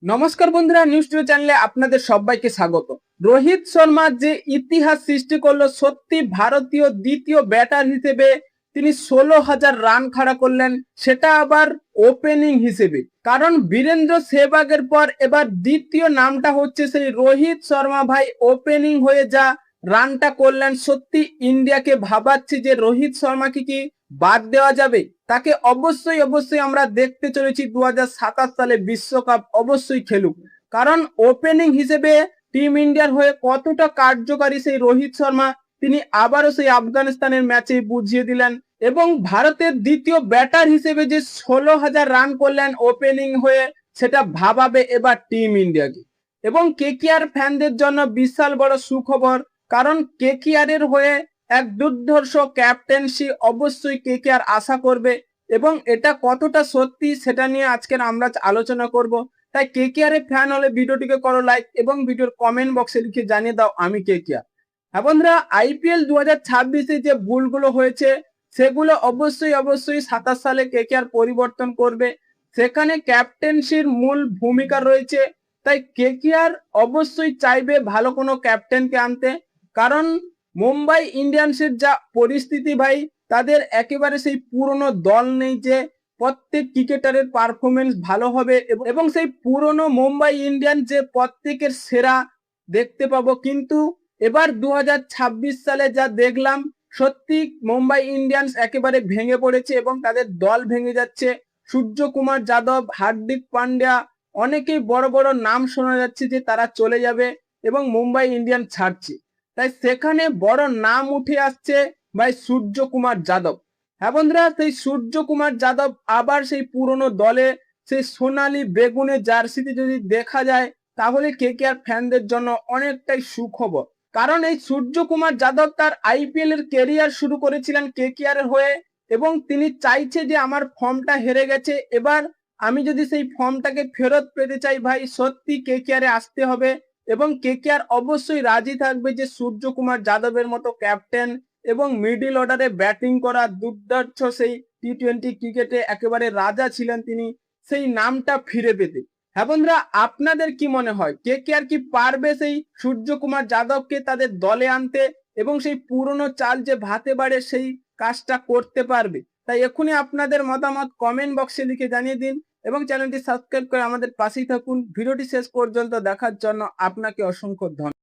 নমস্কার বন্ধুরা, news TV চ্যানেলে আপনাদের সবাইকে স্বাগত। রোহিত শর্মা যে ইতিহাস সৃষ্টি করলো, সত্যি ভারতীয় দ্বিতীয় ব্যাটার হিসেবে তিনি 16,000 রান খাড়া করলেন, সেটা আবার ওপেনিং হিসেবে। কারণ বীরেন্দ্র সেহবাগের পর এবার দ্বিতীয় নামটা হচ্ছে সেই রোহিত শর্মা ভাই। ওপেনিং হয়ে যা রানটা করলেন, সত্যি ইন্ডিয়াকে ভাবাচ্ছে যে রোহিত শর্মাকে কি বাদ দেওয়া যাবে। তাকে অবশ্যই অবশ্যই আমরা দেখতে চলেছি 2027 সালে বিশ্বকাপ অবশ্যই খেলুক। কারণ ওপেনিং হিসেবে টিম ইন্ডিয়ার হয়ে কতটা কার্যকারী সেই রোহিত শর্মা, তিনি আবারও সেই আফগানিস্তানের ম্যাচে বুঝিয়ে দিলেন। এবং ভারতের দ্বিতীয় ব্যাটার হিসেবে যে 16,000 রান করলেন ওপেনিং হয়ে, সেটা ভাবাবে এবার টিম ইন্ডিয়াকে। এবং কেকেআর ফ্যানদের জন্য বিশাল বড় সুখবর, কারণ কেকেআর এর হয়ে এক দুর্ধর্ষ ক্যাপ্টেন্সি অবশ্যই কেকেআর আশা করবে। এবং এটা কতটা সত্যি সেটা নিয়ে আজকের আমরা আলোচনা করব। তাই কেকেআর এর ফ্যান হলে ভিডিওটিকে করো লাইক এবং ভিডিওর কমেন্ট বক্সে লিখে জানিয়ে দাও আমি কেকেআর। হ্যাঁ বন্ধুরা, আইপিএল 2026-এ যে ভুলগুলো হয়েছে সেগুলো অবশ্যই অবশ্যই 27 সালে কেকেআর পরিবর্তন করবে। সেখানে ক্যাপ্টেন্সির মূল ভূমিকা রয়েছে। তাই কেকেআর অবশ্যই চাইবে ভালো কোনো ক্যাপ্টেনকে আনতে। কারণ মুম্বাই ইন্ডিয়ান্সের যা পরিস্থিতি ভাই, তাদের একেবারে সেই পুরনো দল নেই যে প্রত্যেক ক্রিকেটারের পারফরমেন্স ভালো হবে এবং সেই পুরনো মুম্বাই ইন্ডিয়ান্স যে প্রত্যেকের সেরা দেখতে পাবো। কিন্তু এবার 2026 সালে যা দেখলাম, সত্যি মুম্বাই ইন্ডিয়ান্স একেবারে ভেঙে পড়েছে এবং তাদের দল ভেঙে যাচ্ছে। সূর্যকুমার যাদব, হার্দিক পান্ডিয়া, অনেকেই বড় বড় নাম শোনা যাচ্ছে যে তারা চলে যাবে এবং মুম্বাই ইন্ডিয়ান্স ছাড়ছে। তাই সেখানে বড় নাম উঠে আসছে ভাই সূর্যকুমার যাদব। হ্যাঁ বন্ধুরা, সেই সূর্যকুমার যাদব আবার সেই পুরনো দলে সেই সোনালী বেগুনে জার্সিতে যদি দেখা যায়, তাহলে কেকেআর ফ্যানদের জন্য অনেকটাই সুখবর। কারণ এই সূর্যকুমার যাদব তার আইপিএল এর কেরিয়ার শুরু করেছিলেন কেকেআর এর হয়ে এবং তিনি চাইছে যে আমার ফর্মটা হেরে গেছে, এবার আমি যদি সেই ফর্মটাকে ফেরত পেতে চাই ভাই, সত্যি কেকেআর এ আসতে হবে। এবং কেকেআর অবশ্যই রাজি থাকবে যে সূর্যকুমার যাদবের মতো ক্যাপ্টেন এবং মিডল অর্ডারে ব্যাটিং করা দুর্দার্থ সেই টি-20 ক্রিকেটে একেবারে রাজা ছিলেন তিনি, সেই নামটা ফিরে পেতে। হ্যাঁ বন্ধুরা, আপনাদের কি মনে হয় কেকেআর কি পারবে সেই সূর্যকুমার যাদবকে তাদের দলে আনতে এবং সেই পুরনো চাল যে ভাতে বাড়ে সেই কাজটা করতে পারবে? তাই এখনই আপনাদের মতামত কমেন্ট বক্সে লিখে জানিয়ে দিন এবং চ্যানেলটি সাবস্ক্রাইব করে আমাদের পাশেই থাকুন। ভিডিওটি শেষ পর্যন্ত দেখার জন্য আপনাকে অসংখ্য ধন্যবাদ।